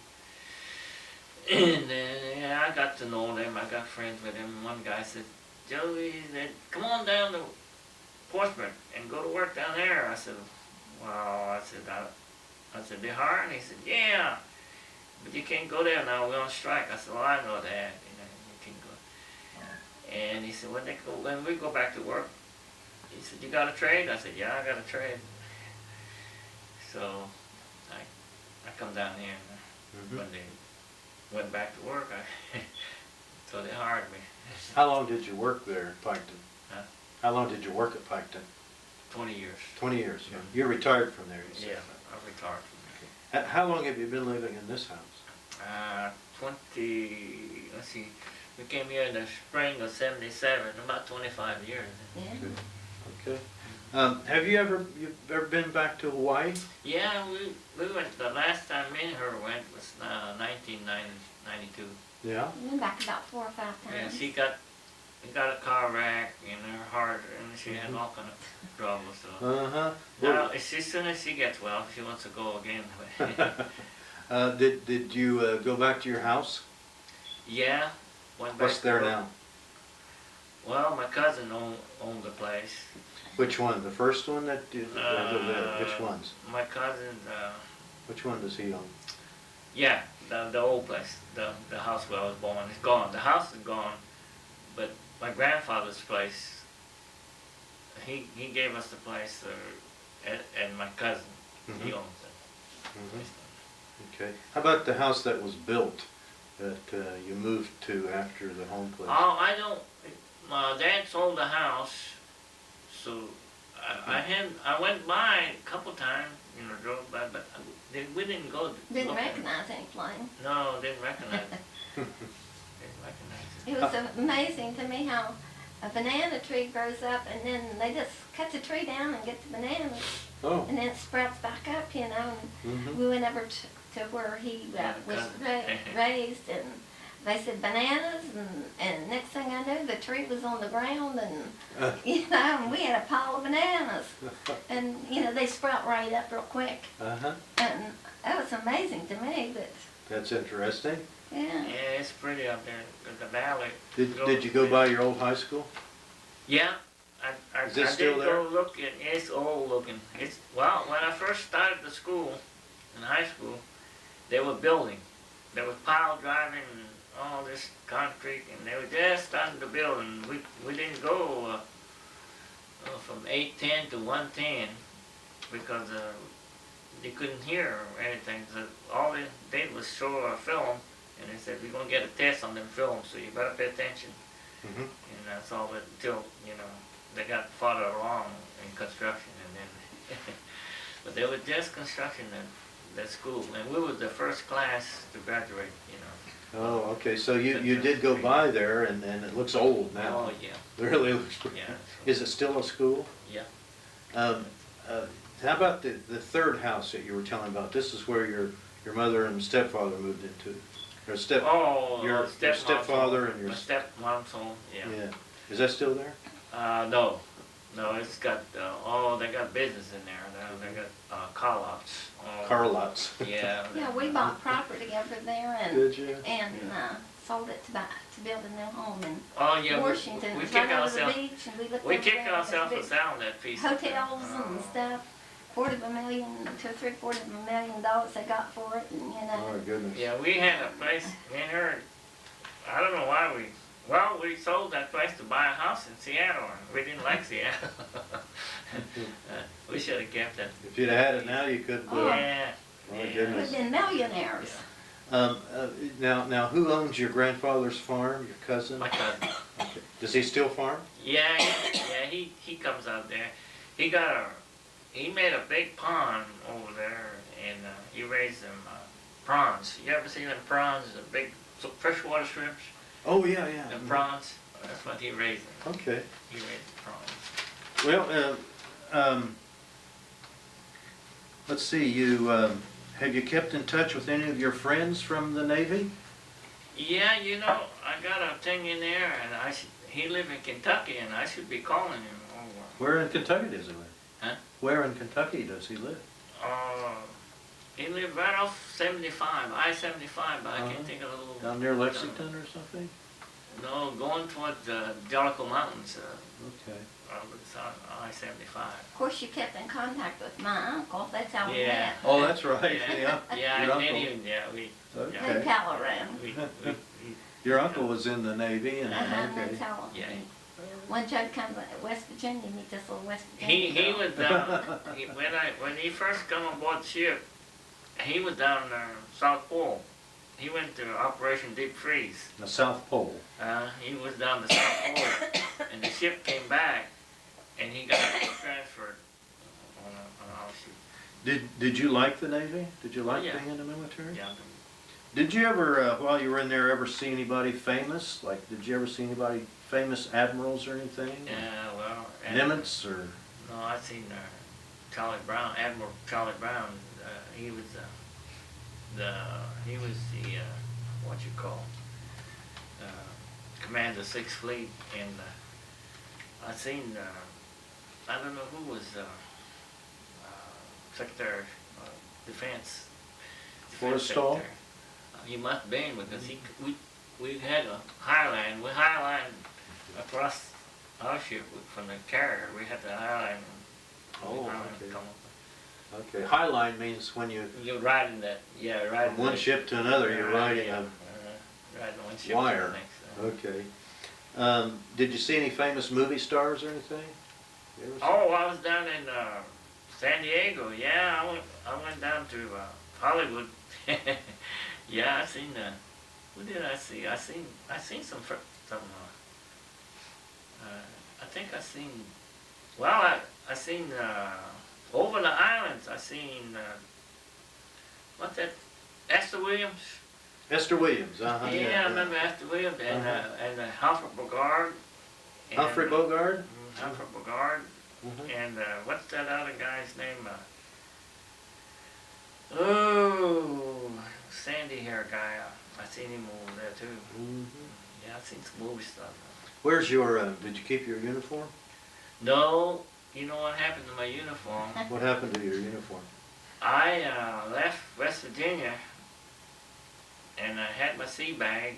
And then yeah, I got to know them. I got friends with them. One guy said, Joey, he said, come on down to Portsmouth and go to work down there. I said, well, I said, they're hiring? He said, yeah, but you can't go there now. We're on strike. I said, well, I know that. You can't go. And he said, when we go back to work, he said, you got a trade? I said, yeah, I got a trade. So I come down here and when they went back to work, so they hired me. How long did you work there at Piketon? Huh? How long did you work at Piketon? 20 years. 20 years. Yeah. You're retired from there, you said. Yeah, I retired from How long have you been living in this house? there. Let's see, we came here in the spring of 77, about 25 years. Yeah. Okay. Have you ever been back to Hawaii? Yeah, we went, the last time me and her went was 1992. Yeah. We went back about 4 or 5 Yeah, times. she got a car wreck in her heart, and she had all kind of trouble. So Uh-huh. now, as soon as she gets well, she wants to go again. Did you go back to your house? Yeah, went back. What's to there work. now? Well, my cousin owned the place. Which one? The first one that did? Which ones? My cousin, Which one does he own? yeah, the old place, the house where I was born, is gone. The house is gone, but my grandfather's place, he gave us the place, and my cousin, he owns it. Okay. How about the house that was built that you moved to after the home place? Oh, I don't. My dad sold the house, so I went by a couple times, drove by, but we didn't go. Didn't look at it. recognize any flame. No, didn't recognize it. Didn't recognize it. It was amazing to me how a banana tree grows up and then they just cut the tree down and get the bananas Oh. and then it sprouts back up, And Mm-hmm. we went over to where he Yeah, was cousin. raised and they said bananas and next thing I knew the tree was on the ground and and we had a pile of bananas and they sprout right up real quick Uh-huh. and that was amazing to me, but That's interesting. yeah. Yeah, it's pretty up there in the valley. Did you go by your old high school? Yeah, I Is this I still did there? go look at. It's old looking. It's well, when I first started the school, in high school, they were building. There was pile driving and all this concrete, and they were just starting to build. And we didn't go from 810 to 110 because they couldn't hear anything. So all they did was show a film, and they said we're gonna get a test on them films, so you better pay attention. Mm-hmm. And that's all that until, they got farther along in construction and then, but they were just construction at that school. And we were the first class to graduate, Oh, okay. So you did go by there and it looks old now. Oh, yeah, It really looks. yeah. Is it still a school? Yeah. How about the third house that you were telling about? This is where your mother and stepfather moved into. Or your stepfather and your My stepmom's home, yeah. Yeah. Is that still there? No, it's got, they got business in there now. They got car lots. Car lots. Yeah. Yeah, we bought property over there and Did you? sold it to build a new home in Oh, yeah. Washington. We It's kicked right over the ourselves. beach and we looked We over kicked there, ourselves there's for selling that piece. big up there. hotels and Oh. stuff. $250,000 they got for it, and Oh, my goodness. Yeah, we had a place, me and her, I don't know why we sold that place to buy a house in Seattle, and we didn't like Seattle. We should have kept it. If you'd had it now, you could. Oh. Yeah. My yeah. goodness. we've been millionaires. Now, who owns your grandfather's farm? Your cousin? My cousin. Okay. Does he still farm? Yeah, he comes out there. He made a big pond over there, and he raised them prawns. You ever seen them prawns, the big freshwater shrimps? Oh, yeah, yeah. The prawns, that's what he raised them. Okay. He raised the prawns. Well, let's see. Have you kept in touch with any of your friends from the Navy? Yeah, I got a thing in there, and he lives in Kentucky, and I should be calling him over. Where in Kentucky does he live? Huh? Where in Kentucky does he live? He lived right off 75, I-75, but I Uh-huh. can't think of the little. Down near Lexington or something? No, going toward Jellicoe Mountains, Okay. it's on I-75. Of course, you kept in contact with my uncle, that's how we Yeah. met. Oh, that's right, Yeah. yeah. Yeah, Your I met uncle. him, yeah, we, Okay. They pal around. we, Your uncle was in the Navy and, Uh-huh, okay. that's how. yeah. When Judd comes to West Virginia, meet this little West Virginia He girl. was down, when he first come aboard the ship, he was down South Pole. He went to Operation Deep Freeze. The South Pole. He was down the South Pole, and the ship came back, and he got transferred on our ship. Did you like the Navy? Did you like Yeah. being in the military? Yeah. Did you ever, while you were in there, ever see anybody famous? Like, did you ever see anybody famous admirals or anything? Yeah, well. Nimitz or? No, I seen Charlie Brown, Admiral Charlie Brown. He was the what you call commander of 6th Fleet, and I seen I don't know who was Secretary of Defense. Forrestal? Secretary. He must have been because we had a highline. We highlined across our ship from the carrier. We had the highline. Oh, highline okay. come up. Okay, highline means when you, You're riding that, yeah, riding. from one that- ship to another, you're riding yeah, a riding one ship to wire. the next. Okay. Did you see any famous movie stars or anything? You ever see- Oh, I was down in San Diego. Yeah, I went down to Hollywood. Yeah, I seen who did I see? I seen some I think I seen. Well, I seen over the islands. I seen what's that? Esther Williams. Esther Williams, uh-huh. Yeah, I remember Esther Williams and Humphrey Bogart. and, Humphrey Bogart? Humphrey Bogart. Mhm. And what's that other guy's name? Oh, sandy hair guy. I seen him over there too. Mhm. Yeah, I seen some movie stuff. Where's your, did you keep your uniform? No, you know what happened to my uniform? What happened to your uniform? I left West Virginia, and I had my sea bag,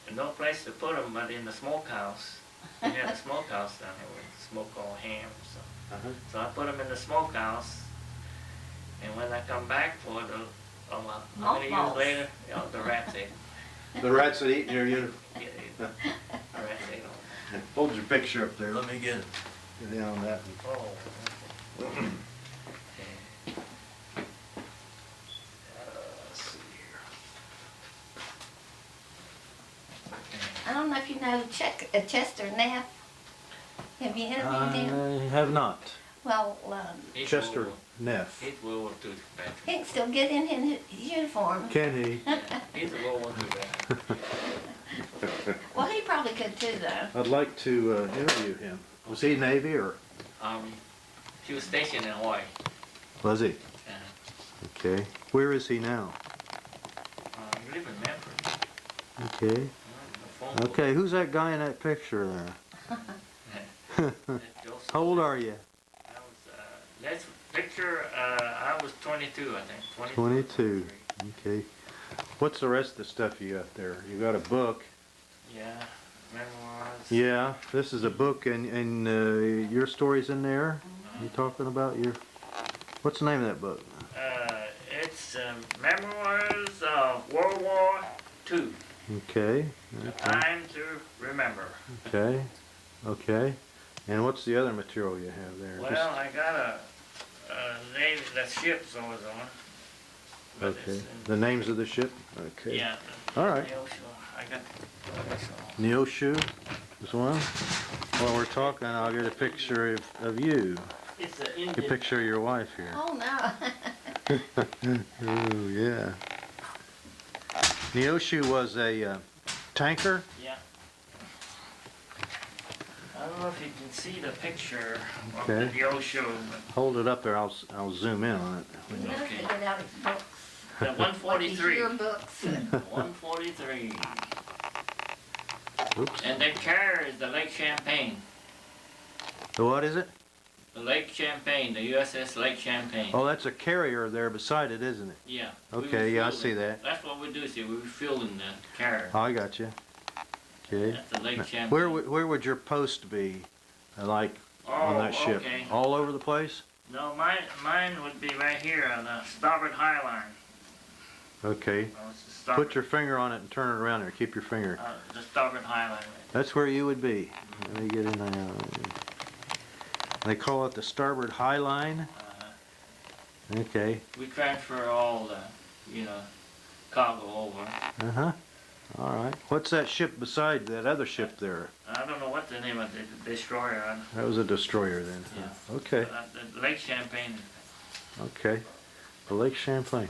and no place to put them but in the smokehouse. We had a smokehouse down here where we smoke all ham. Uh-huh. So I put them in the smokehouse, and when I come back for it, how many years Mothballs. later, you know, the rats ate 'em. The rats that eat in your uniform. Yeah, the rats ate 'em. Hold your picture up there, let me get down on that. Oh. Okay. Let's see here. I don't know if you know Chester Neff. Have you interviewed him? I have not. Well, He's Chester World War- Neff. He's World War II veteran. he can still get in his uniform. Can he? Yeah, he's a World War II veteran. Well, he probably could too, though. I'd like to interview him. Was he Navy or? He was stationed in Hawaii. Was he? Uh, Okay. Where is he now? he lived in Memphis. Okay. The phone book. Okay, who's that guy in that picture there? Joseph. How old are you? I was, next picture, I was 22, I think. 22. Okay. What's the rest of the stuff you got there? You got a book. Yeah, memoirs. Yeah, this is a book, and your story's in there. You talking about your? What's the name of that book? It's Memoirs of World War II. Okay. A Okay. Time to Remember. Okay. Okay. And what's the other material you have there? Well, I got a name that ship's always on. But Okay. it's The names of the ship. Okay. yeah. All right. I got Neosho is one. While we're talking, I'll get a picture of you. It's an A Indian. picture of your wife here. Oh, no. Oh, yeah. Neosho was a tanker. Yeah. I don't know if you can see the picture Okay. of the Neosho, but Hold it up there. I'll zoom in on it. He must Okay. have get out his books. the Like his 143. yearbooks. 143. Oops. And the carrier is the Lake Champlain. So what is it? The Lake Champlain, the USS Lake Champlain. Oh, that's a carrier there beside it, isn't it? Yeah. Okay, yeah, I see that. That's what we do, see, we refuel in the carrier. I got you. Okay. That's the Lake Champlain. Where would your post be, like, on that ship? Okay. All over the place? No, mine would be right here on the starboard high line. Okay. Oh, it's the starboard, Put your finger on it and turn it around there. Keep your finger. the starboard high line. That's where you would be. Let me get in there. They call it the starboard high line? Okay. We transfer all the, cargo over. Uh-huh. All right. What's that ship beside that other ship there? I don't know what the name of the destroyer is. That was a destroyer then. huh? Yeah. Okay. The Lake Champlain. Okay. The Lake Champlain.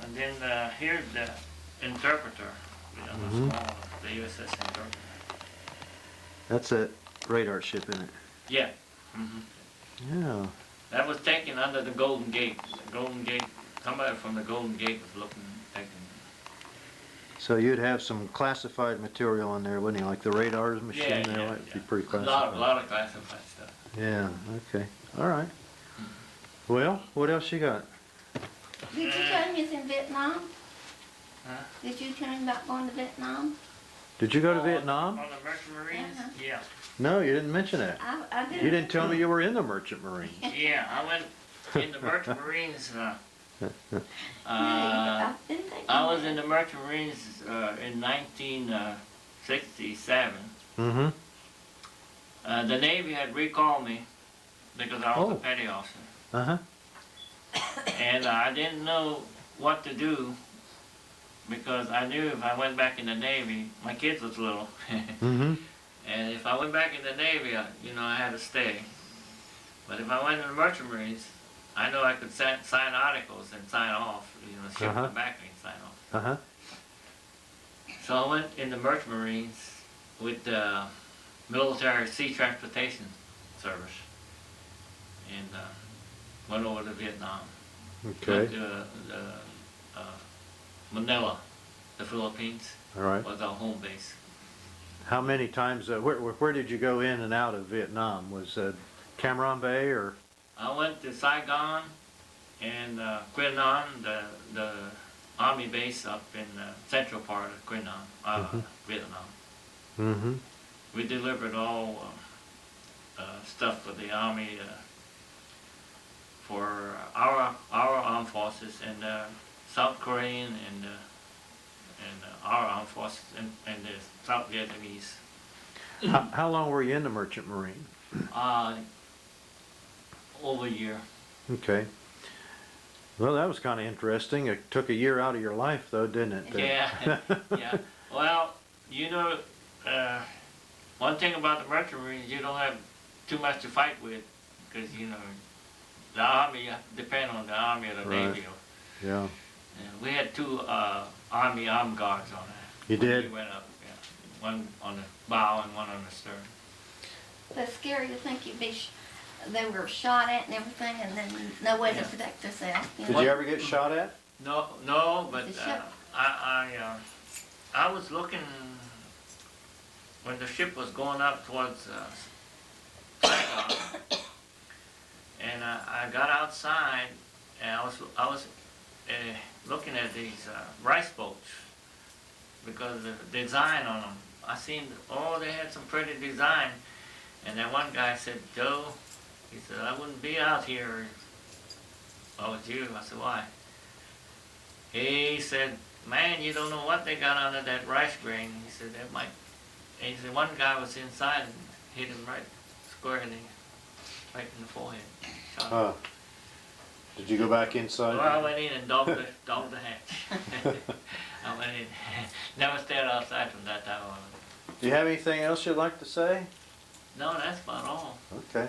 And then here's the interpreter. Mhm. The USS interpreter. That's that radar ship, isn't it? Yeah. hmm Yeah. That was taken under the Golden Gate. The Golden Gate, somebody from the Golden Gate was taking. So you'd have some classified material on there, wouldn't you? Like the radar machine Yeah, there, yeah, might be yeah. pretty A classified. lot of classified stuff. Yeah, okay. All right. Well, what else you got? Did you tell him he's in Vietnam? Huh? Did you tell him about going to Vietnam? Did you go to On- Vietnam? On the Merchant Marines? Uh-huh. Yeah. No, you didn't mention that. I didn't. You didn't tell me you were in the Merchant Marines. Yeah, I went in the Merchant Marines. I didn't think. I was in the Merchant Marines in 1967. Mm-hmm. The Navy had recalled me because I was Oh. a petty officer. Uh-huh. And I didn't know what to do because I knew if I went back in the Navy, my kids was little. Mm-hmm. And if I went back in the Navy, I had to stay. But if I went in the Merchant Marines, I know I could sign articles and sign off, ship Uh-huh. them back and sign off. Uh-huh. So I went in the Merchant Marines with the Military Sea Transportation Service and went over to Vietnam. Okay. Went to Manila, the Philippines, All right. was our home base. How many times, where did you go in and out of Vietnam? Was Cam Ranh Bay or? I went to Saigon and Quy Nhon, the army base up in the central part of Quy Nhon, Vietnam. Mm-hmm. We delivered all stuff for the army, for our armed forces and South Korean and our armed forces and the South Vietnamese. How long were you in the Merchant Marine? Over a year. Okay. Well, that was kind of interesting. It took a year out of your life, though, didn't it? Yeah, yeah. Well, one thing about the Merchant Marines, you don't have too much to fight with because, the Army, you have to depend on the Army or the Right. Navy. Yeah. And we had two Army armed guards on that. You when did? We went up, yeah. One on the bow and one on the stern. That's scary to think they were shot at and everything, and then no way to Yeah. protect themselves. Did you ever get shot at? No, but The ship. I was looking when the ship was going up towards Saigon, and I got outside and I was looking at these rice boats because the design on them. I seen they had some pretty design, and then one guy said, "Joe," he said, "I wouldn't be out here if I was you." I said, "Why?" He said, "Man, you don't know what they got under that rice grain." He said, "That might." And he said, one guy was inside and hit him right squarely, right in the forehead. Shot him. Did you go back inside? Well, I went in and dogged the hatch. I went in. Never stayed outside from that time on. Do you have anything else you'd like to say? No, that's about all. Okay.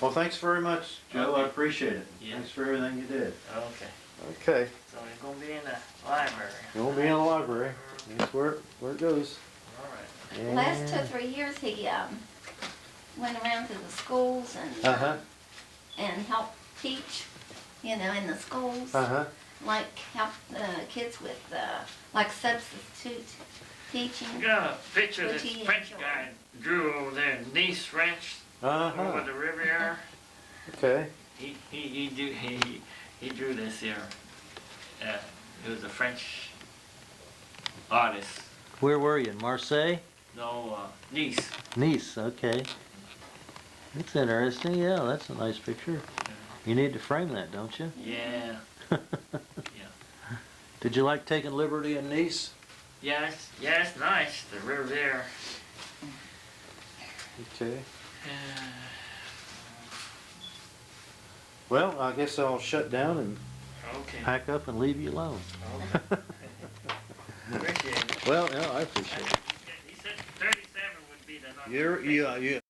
Well, thanks very much, Joe. I Okay. appreciate it. Yeah. Thanks for everything you did. Okay. Okay. So you're gonna be in the library. You won't be in the library. That's where it goes. All right. The last 2 or 3 years, he went around to the schools Uh-huh. and helped teach, in the schools. Uh-huh. Like help kids with like substitute I teaching. got a picture Which this he French enjoyed. guy drew over there, Nice, French, over Uh-huh. the Riviera. Okay. He drew this here. It was a French artist. Where were you, in Marseille? No, Nice. Nice, okay. That's interesting, yeah, that's a nice picture. You need to frame that, don't you? Yeah. Did you like taking liberty in Nice? Yeah, it's nice. The river there. Okay. Well, I guess I'll shut down and Okay. pack up and leave you alone. Okay. Appreciate it. Well, no, I appreciate it. He said 37 would be the number. You